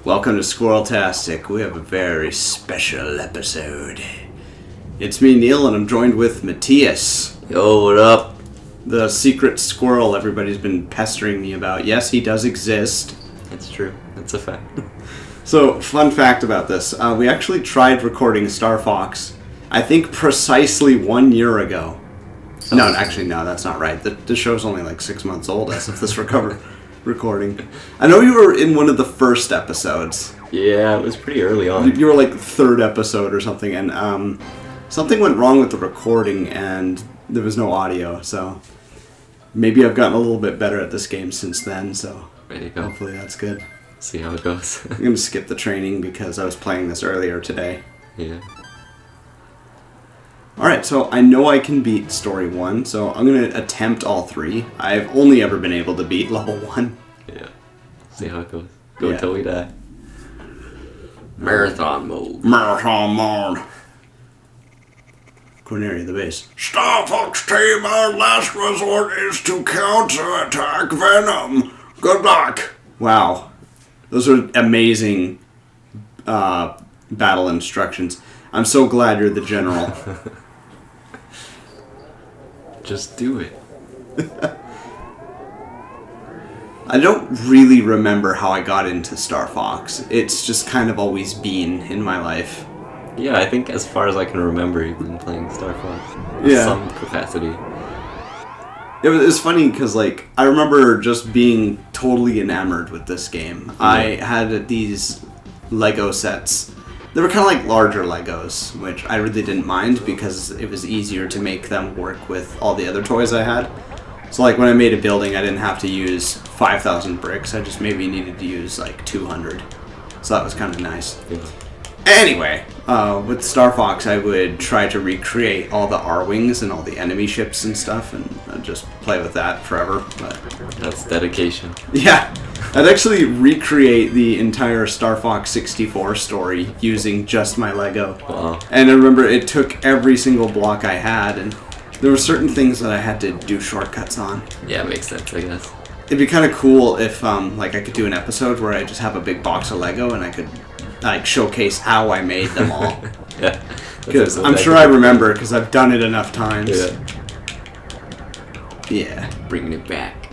Welcome to SquirrelTastic. We have a very special episode. It's me, Neil, and I'm joined with Matthias. Yo, what up? The secret squirrel everybody's been pestering me about. Yes, he does exist. It's true. It's a fact. So, fun fact about this. We actually tried recording Star Fox, I think precisely 1 year ago. No, actually, no, that's not right. The show's only like 6 months old as of this recording. I know you were in one of the first episodes. Yeah, it was pretty early on. You were like the third episode or something, and something went wrong with the recording, and there was no audio, so maybe I've gotten a little bit better at this game since then, so There you go. hopefully that's good. See how it goes. I'm going to skip the training because I was playing this earlier today. Yeah. Alright, so I know I can beat Story 1, so I'm going to attempt all three. I've only ever been able to beat Level 1. Yeah. See how it goes. Go Yeah. until we die. Marathon mode. Marathon mode. Cornelia, the base. Star Fox team, our last resort is to counterattack Venom. Good luck. Wow. Those are amazing battle instructions. I'm so glad you're the general. Just do it. I don't really remember how I got into Star Fox. It's just kind of always been in my life. Yeah, I think as far as I can remember, you've been playing Star Fox. In Yeah. some capacity. It was funny because, like, I remember just being totally enamored with this game. I had these Lego sets. They were kind of like larger Legos, which I really didn't mind because it was easier to make them work with all the other toys I had. So, like, when I made a building, I didn't have to use 5,000 bricks. I just maybe needed to use, like, 200. So that was kind of nice. Yeah. Anyway, with Star Fox, I would try to recreate all the R-Wings and all the enemy ships and stuff, and I'd just play with that forever. But That's dedication. yeah, I'd actually recreate the entire Star Fox 64 story using just my Lego. Wow. And I remember it took every single block I had, and there were certain things that I had to do shortcuts on. Yeah, makes sense, I guess. It'd be kind of cool if, like, I could do an episode where I just have a big box of Lego and I could, like, showcase how I made them all. Yeah. Because I'm sure I remember, because I've done it enough times. Yeah. Yeah. Bringing it back.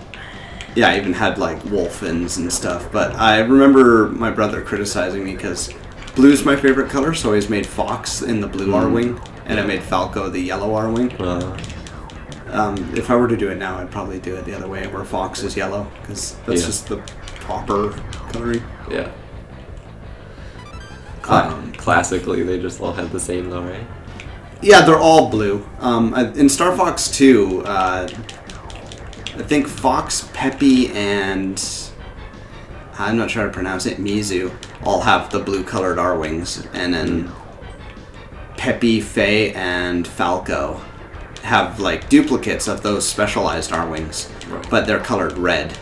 Yeah, I even had, like, Wolfins and stuff. But I remember my brother criticizing me because blue's my favorite color, so I always made Fox in the blue R-Wing, and I made Falco the yellow R-Wing. If I were to do it now, I'd probably do it the other way, where Fox is yellow, because that's just the proper coloring. Yeah. Classically, they just all had the same though, right? Yeah, they're all blue. In Star Fox 2, I think Fox, Peppy, and I'm not sure how to pronounce it, Mizu, all have the blue-colored R-Wings, and then Peppy, Faye, and Falco have, like, duplicates of those specialized R-Wings, Right. but they're colored red.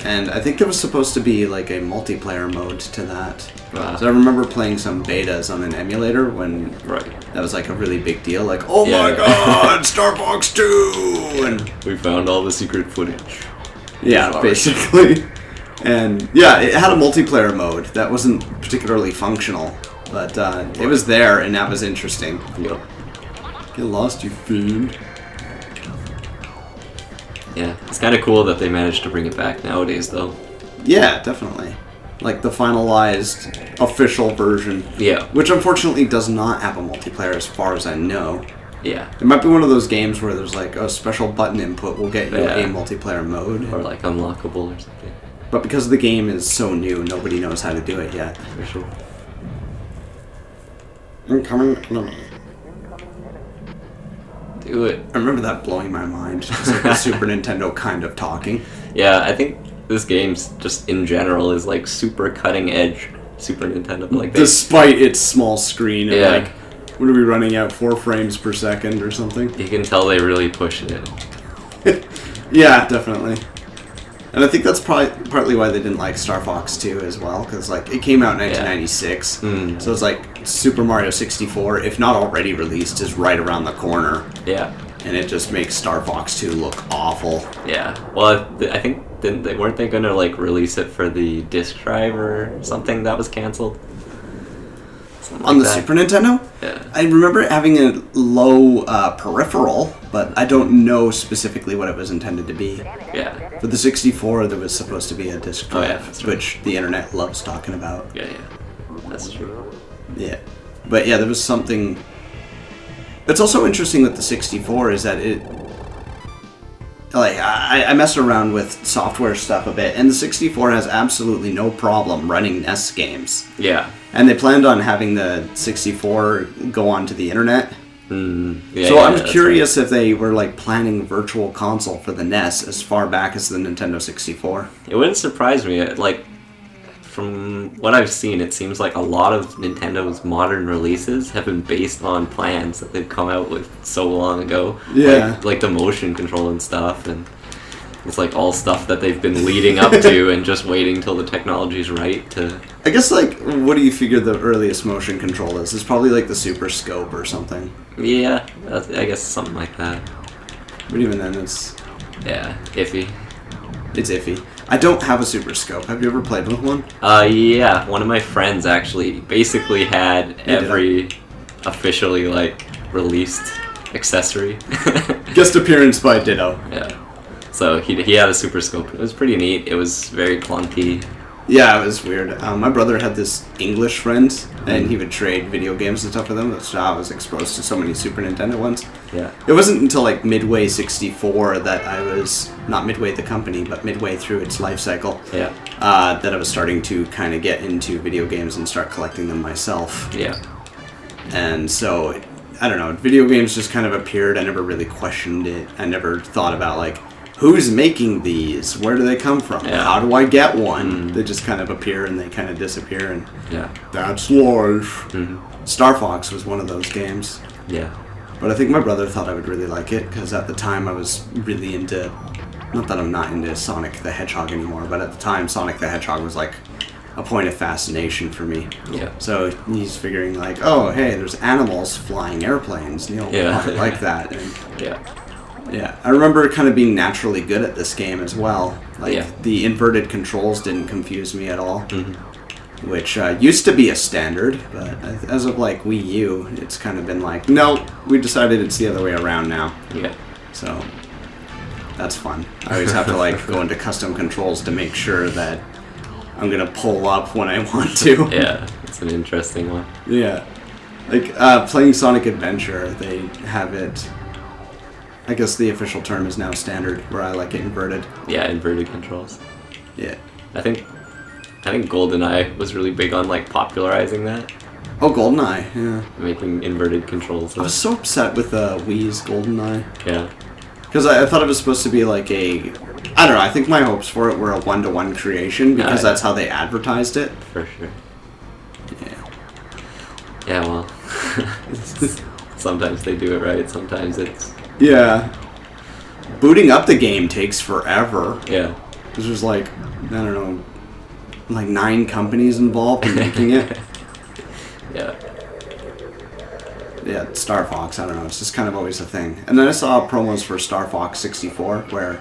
And I think there was supposed to be, like, a multiplayer mode to that. Wow. So I remember playing some betas on an emulator when Right. that was, like, a really big deal. Like, oh Yeah. my god, Star Fox 2! And We found all the secret footage. yeah, Sorry. basically. And yeah, it had a multiplayer mode that wasn't particularly functional, but it was there, and that was interesting. Yep. Get lost, you fiend. Yeah, it's kind of cool that they managed to bring it back nowadays, though. Yeah, definitely. Like the finalized official version. Yeah. Which unfortunately does not have a multiplayer as far as I know. Yeah. It might be one of those games where there's like a special button input will get you Yeah. a multiplayer mode. Or like unlockable or something. But because the game is so new, nobody knows how to do it yet. For sure. Incoming enemy. Do it. I remember that blowing my mind. Just like the Super Nintendo kind of talking. Yeah, I think this game's just in general is like super cutting edge Super Nintendo. Like they, Despite its small screen and Yeah. like, what are we running at, 4 frames per second or something? you can tell they really pushed it. Yeah, definitely. And I think that's probably partly why they didn't like Star Fox 2 as well, because like it came out in 1996, so it's like Super Mario 64, if not already released, is right around the corner. Yeah. and it just makes Star Fox 2 look awful. Yeah. Well, I think weren't they gonna like release it for the disc drive or something that was canceled? On the Super Nintendo? Yeah. I remember it having a low peripheral, but I don't know specifically what it was intended to be. Yeah. For the 64, there was supposed to be a disc drive, that's right. which the internet loves talking about. Yeah. That's true. Yeah. But yeah, there was something... It's also interesting with the 64 is that it... Like, I messed around with software stuff a bit, and the 64 has absolutely no problem running NES games. Yeah. And they planned on having the 64 go onto the internet. Yeah, So I'm curious if they were like planning virtual console for the NES as far back as the Nintendo 64. It wouldn't surprise me. Like, from what I've seen, it seems like a lot of Nintendo's modern releases have been based on plans that they've come out with so long ago. Yeah. Like the motion control and stuff, and it's like all stuff that they've been leading up to and just waiting till the technology's right to... I guess, like, what do you figure the earliest motion control is? It's probably like the Super Scope or something. Yeah, I guess something like that. But even then, it's... Yeah, iffy. It's iffy. I don't have a Super Scope. Have you ever played with one? Yeah, one of my friends actually basically had every officially, like, released accessory. Guest appearance by Ditto. Yeah. So he had a Super Scope. It was pretty neat. It was very clunky. Yeah, it was weird. My brother had this English friend, and he would trade video games and stuff with them. So I was exposed to so many Super Nintendo ones. Yeah. It wasn't until like Midway 64 that I was, not Midway the company, but midway through its life cycle, Yeah. that I was starting to kind of get into video games and start collecting them myself. Yeah. And so, I don't know, video games just kind of appeared. I never really questioned it. I never thought about like, who's making these? Where do they come from? Yeah. How do I get one? They just kind of appear and they kind of disappear, and Yeah. that's life. Mhm. Star Fox was one of those games. Yeah. But I think my brother thought I would really like it, because at the time I was really into... Not that I'm not into Sonic the Hedgehog anymore, but at the time Sonic the Hedgehog was like a point of fascination for me. Yeah. So he's figuring like, oh, hey, there's animals flying airplanes, and you'll probably like that. And Yeah. yeah, I remember kind of being naturally good at this game as well. Like, Yeah. the inverted controls didn't confuse me at all, which used to be a standard, but as of like Wii U, it's kind of been like, no, we decided it's the other way around now. Yeah. So that's fun. I always have to like go into custom controls to make sure that I'm gonna pull up when I want to. Yeah. It's an interesting one. Yeah. Like, playing Sonic Adventure, they have it... I guess the official term is now standard, where I like it inverted. Yeah, inverted controls. Yeah. I think GoldenEye was really big on like popularizing that, Oh, GoldenEye, yeah. making inverted controls. I was so upset with Wii's GoldenEye. Yeah. Because I thought it was supposed to be like a... I don't know, I think my hopes for it were a one-to-one creation, because that's how they advertised it. For sure. Yeah. Yeah, well, sometimes they do it right, sometimes it's... Yeah. Booting up the game takes forever. Yeah. There's just like, I don't know, like 9 companies involved in making it. Yeah. Yeah, Star Fox, I don't know, it's just kind of always a thing. And then I saw promos for Star Fox 64, where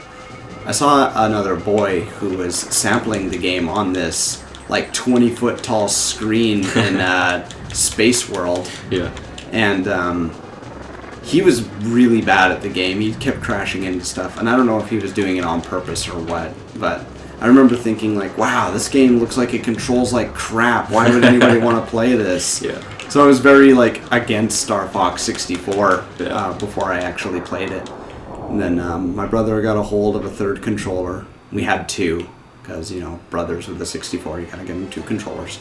I saw another boy who was sampling the game on this, like, 20-foot tall screen in Space World. Yeah. And he was really bad at the game. He kept crashing into stuff, and I don't know if he was doing it on purpose or what, but I remember thinking, like, wow, this game looks like it controls like crap. Why would anybody want to play this? Yeah. So I was very, like, against Star Fox 64 Yeah. before I actually played it. And then my brother got a hold of a third controller. We had 2, because, you know, brothers with the 64, you gotta give them 2 controllers.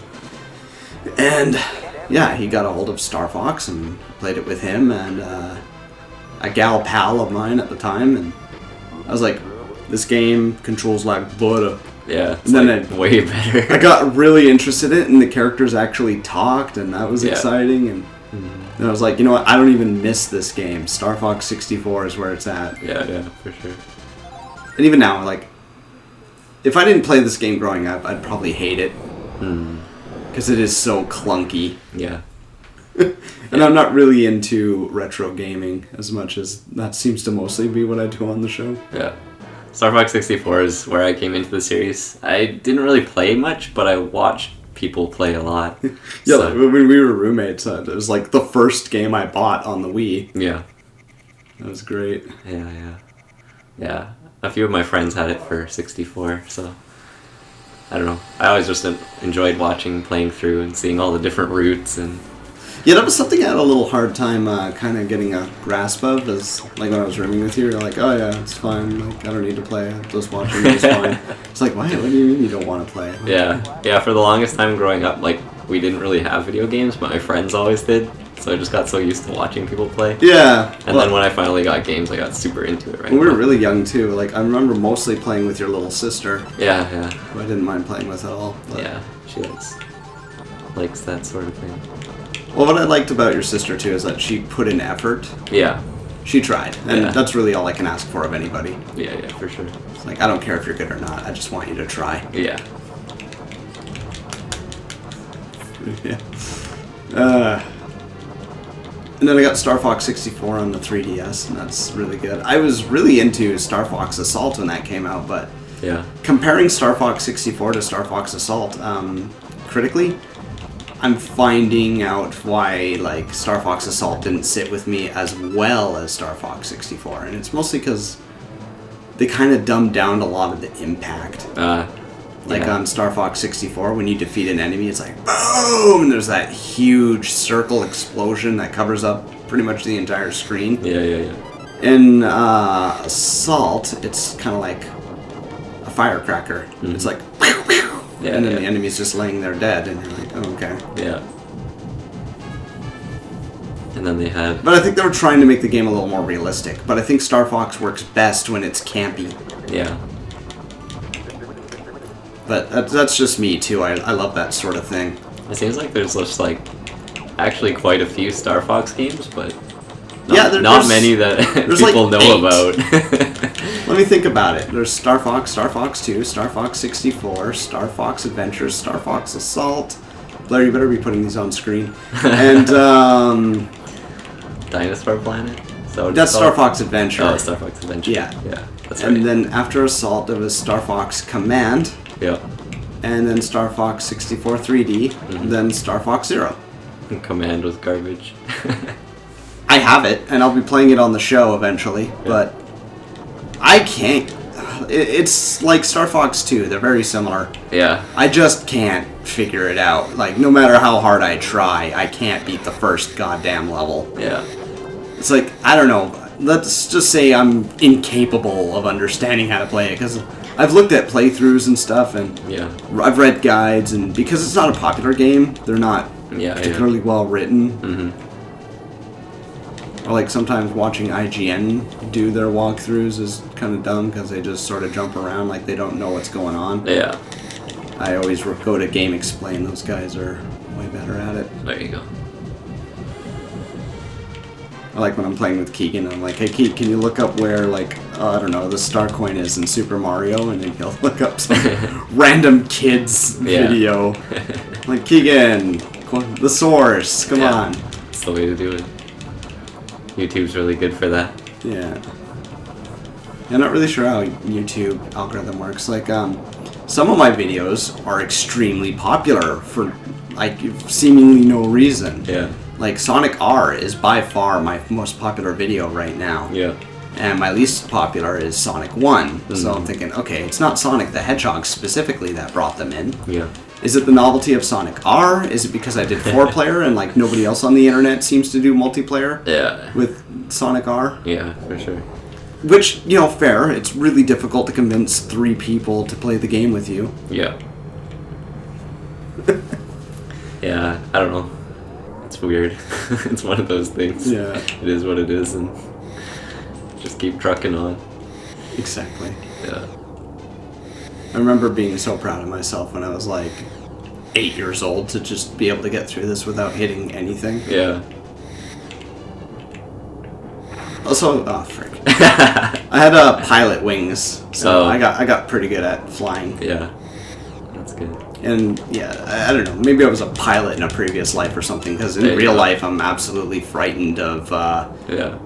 And yeah, he got a hold of Star Fox and played it with him and a gal pal of mine at the time, and I was like, this game controls like butter. Yeah, it's And then like way better. I got really interested in it, and the characters actually talked, and that was exciting. And I was like, you know what, I don't even miss this game. Star Fox 64 is where it's at. Yeah, for sure. And even now, like, if I didn't play this game growing up, I'd probably hate it. Because it is so clunky. Yeah. And I'm not really into retro gaming as much as that seems to mostly be what I do on the show. Yeah. Star Fox 64 is where I came into the series. I didn't really play much, but I watched people play a lot. Yeah, like, when we were roommates, it was like the first game I bought on the Wii. Yeah. That was great. Yeah. A few of my friends had it for 64, so I don't know. I always just enjoyed watching, playing through, and seeing all the different routes. And yeah, that was something I had a little hard time kind of getting a grasp of. Is like when I was rooming with you, you're like, oh yeah, it's fine. Like I don't need to play. I'm just watching. It's fine. It's like, what do you mean you don't want to play? Yeah. For the longest time growing up, like we didn't really have video games, but my friends always did. So I just got so used to watching people play. Yeah. And then when I finally got games, I got super into it. When we were really young too. Like I remember mostly playing with your little sister. Yeah. Who I didn't mind playing with at all. But. Yeah, she likes that sort of thing. Well, what I liked about your sister too is that she put in effort. Yeah. She tried, and that's really all I can ask for of anybody. Yeah, for sure. It's like I don't care if you're good or not. I just want you to try. Yeah. Yeah. And then I got Star Fox 64 on the 3DS, and that's really good. I was really into Star Fox Assault when that came out, but comparing Star Fox 64 to Star Fox Assault, critically, I'm finding out why like Star Fox Assault didn't sit with me as well as Star Fox 64, and it's mostly because they kind of dumbed down a lot of the impact. On Star Fox 64, when you defeat an enemy, it's like boom, and there's that huge circle explosion that covers up pretty much the entire screen. Yeah. In Assault, it's kind of like a firecracker. Mm-hmm. It's like and then the enemy's just laying there dead, and you're like, oh, okay. Yeah. And then they had... But I think they were trying to make the game a little more realistic. But I think Star Fox works best when it's campy. Yeah. But that's just me, too. I love that sort of thing. It seems like there's just, like, actually quite a few Star Fox games, but not many that people like know about. Let me think about it. There's Star Fox, Star Fox 2, Star Fox 64, Star Fox Adventures, Star Fox Assault. Blair, you better be putting these on screen. And, Dinosaur Planet? That's Star Fox Adventure. Oh, Star Fox Adventure. Yeah. That's right. And then after Assault, there was Star Fox Command. Yeah. And then Star Fox 64 3D. And then Star Fox Zero. And Command was garbage. I have it, and I'll be playing it on the show eventually, but I can't. It's like Star Fox 2. They're very similar. Yeah. I just can't figure it out. Like, no matter how hard I try, I can't beat the first goddamn level. Yeah. It's like, I don't know. Let's just say I'm incapable of understanding how to play it, because I've looked at playthroughs and stuff, and I've read guides, and because it's not a popular game, they're not particularly well written. Mm-hmm. Or like sometimes watching IGN do their walkthroughs is kind of dumb because they just sort of jump around like they don't know what's going on. Yeah. I always go to Game Explain. Those guys are way better at it. There you go. I like when I'm playing with Keegan, I'm like, hey Keegan, can you look up where, like, I don't know, the star coin is in Super Mario? And then he'll look up some random kid's video. Like, Keegan, the source, come on. That's the way to do it. YouTube's really good for that. Yeah. I'm not really sure how YouTube algorithm works. Like, some of my videos are extremely popular for, like, seemingly no reason. Yeah. Like, Sonic R is by far my most popular video right now. Yeah. And my least popular is Sonic 1. Mm-hmm. So I'm thinking, okay, it's not Sonic the Hedgehog specifically that brought them in. Yeah. Is it the novelty of Sonic R? Is it because I did 4-player and, like, nobody else on the internet seems to do multiplayer? Yeah. With Sonic R? Yeah, for sure. Which, you know, fair. It's really difficult to convince 3 people to play the game with you. Yeah. Yeah, I don't know. It's weird. It's one of those things. Yeah. It is what it is, and just keep trucking on. Exactly. Yeah. I remember being so proud of myself when I was like 8 years old to just be able to get through this without hitting anything. Yeah. Also, oh frick. I had pilot wings, so I got pretty good at flying. Yeah. That's good. And yeah, I don't know. Maybe I was a pilot in a previous life or something. Because in real life, I'm absolutely frightened of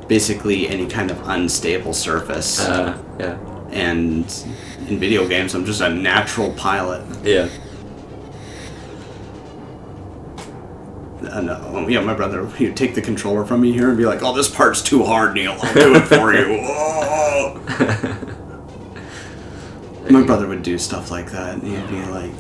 basically any kind of unstable surface. Yeah. And in video games, I'm just a natural pilot. Yeah. Yeah, my brother, he'd take the controller from me here and be like, "Oh, this part's too hard, Neil. I'll do it for you." Oh. My brother would do stuff like that, and he'd be like,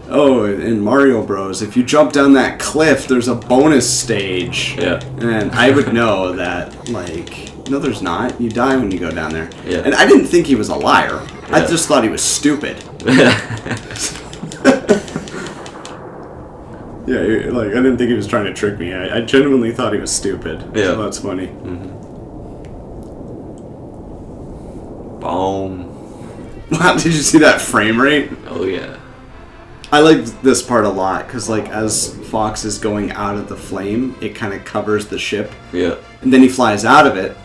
"Oh, in Mario Bros, if you jump down that cliff, there's a bonus stage." Yeah. And I would know that, like, no, there's not. You die when you go down there. Yeah. And I didn't think he was a liar. Yeah. I just thought he was stupid. Yeah, like, I didn't think he was trying to trick me. I genuinely thought he was stupid. Yeah. So that's funny. Mm-hmm. Boom. Wow, did you see that frame rate? Oh, yeah. I like this part a lot, because, like, as Fox is going out of the flame, it kind of covers the ship. Yeah. And then he flies out of it,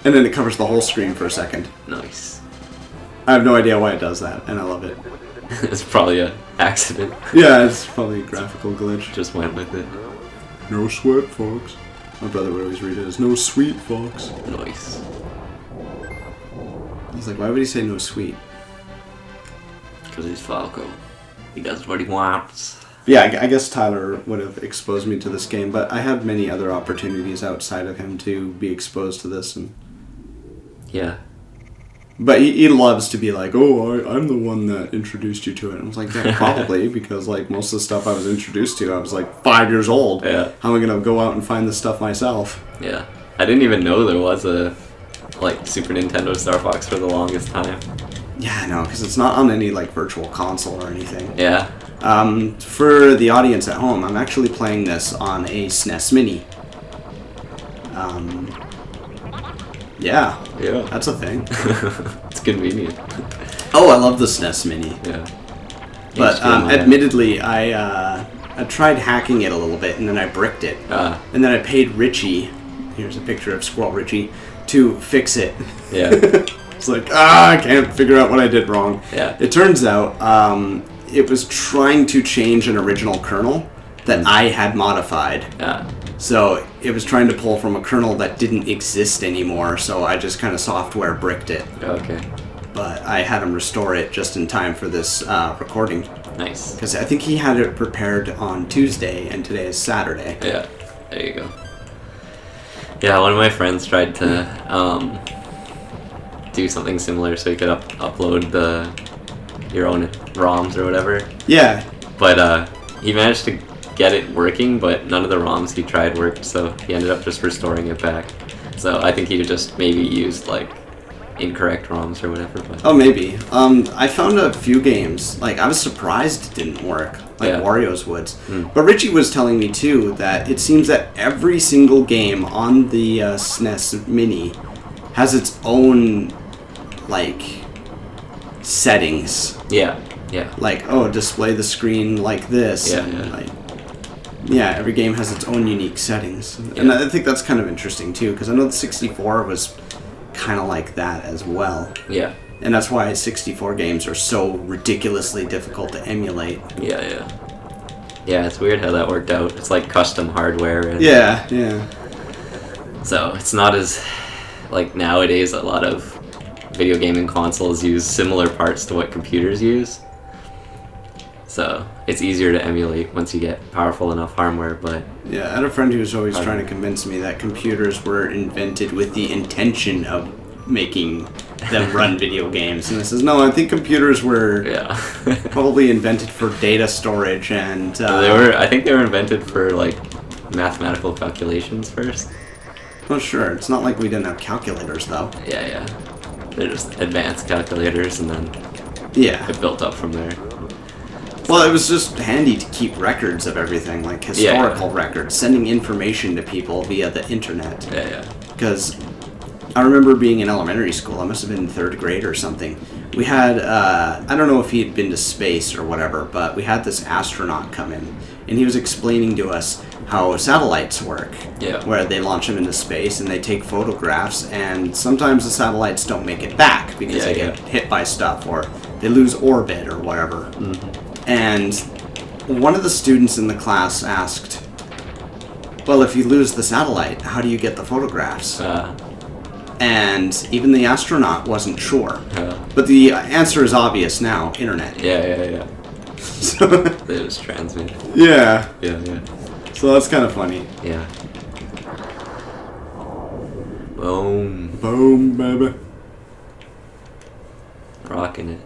and then it covers the whole screen for a second. Nice. I have no idea why it does that, and I love it. It's probably an accident. Yeah, it's probably a graphical glitch. Just went with it. No sweat, Fox. My brother would always read it as no sweet, Fox. Nice. I was like, why would he say no sweet? Because he's Falco. He does what he wants. Yeah, I guess Tyler would have exposed me to this game, but I had many other opportunities outside of him to be exposed to this. And Yeah. But he loves to be like, oh, I'm the one that introduced you to it. And I was like, yeah, probably, because like most of the stuff I was introduced to, I was like 5 years old. Yeah. How am I going to go out and find this stuff myself? Yeah. I didn't even know there was a like Super Nintendo Star Fox for the longest time. Yeah, I know, because it's not on any like virtual console or anything. Yeah. For the audience at home, I'm actually playing this on a SNES Mini. Yeah. Yeah. That's a thing. It's convenient. Oh, I love the SNES Mini. Yeah. But HDMI. admittedly, I tried hacking it a little bit, and then I bricked it. And then I paid Richie, here's a picture of Squirrel Richie, to fix it. Yeah. It's like, I can't figure out what I did wrong. Yeah. It turns out it was trying to change an original kernel that I had modified. Yeah. So it was trying to pull from a kernel that didn't exist anymore, so I just kind of software bricked it. Okay. But I had him restore it just in time for this recording. Nice. Because I think he had it prepared on Tuesday, and today is Saturday. Yeah. There you go. Yeah, one of my friends tried to do something similar so he could upload your own ROMs or whatever. Yeah. But he managed to get it working, but none of the ROMs he tried worked, so he ended up just restoring it back. So I think he just maybe used like incorrect ROMs or whatever. But Oh, maybe. I found a few games, like, I was surprised it didn't work, like Yeah. Wario's Woods. But Richie was telling me, too, that it seems that every single game on the SNES Mini has its own, like, settings. yeah. Like, oh, display the screen like this. Yeah, and, yeah. like, yeah, every game has its own unique settings. And I think that's kind of interesting, too, because I know the 64 was kind of like that as well. Yeah. And that's why 64 games are so ridiculously difficult to emulate. Yeah. Yeah, it's weird how that worked out. It's like custom hardware. And Yeah. So it's not as, like nowadays, a lot of video gaming consoles use similar parts to what computers use. So it's easier to emulate once you get powerful enough hardware, but Yeah, I had a friend who was always trying to convince me that computers were invented with the intention of making them run video games. And I says, no, I think computers were yeah. probably invented for data storage and... I think they were invented for like mathematical calculations first. Oh, sure. It's not like we didn't have calculators, though. Yeah. They're just advanced calculators, and then Yeah. it built up from there. Well, it was just handy to keep records of everything, like historical records, sending information to people via the internet. Yeah. Because I remember being in elementary school, I must have been in 3rd grade or something. We had, I don't know if he had been to space or whatever, but we had this astronaut come in, and he was explaining to us how satellites work. Yeah. Where they launch them into space and they take photographs, and sometimes the satellites don't make it back because they get hit by stuff, or they lose orbit or whatever. And one of the students in the class asked, well, if you lose the satellite, how do you get the photographs? And even the astronaut wasn't sure. But the answer is obvious now, internet. Yeah. So, They just transmit it. yeah. Yeah. So that's kind of funny. Yeah. Boom. Boom, baby. Rocking it.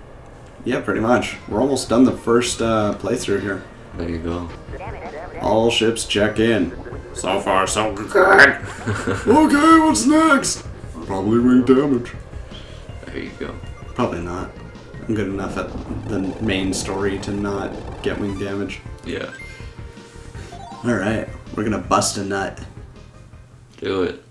Yeah, pretty much. We're almost done the first playthrough here. There you go. All ships check in. So far, so good. Okay, what's next? Probably wing damage. There you go. Probably not. I'm good enough at the main story to not get wing damage. Yeah. Alright, we're gonna bust a nut. Do it.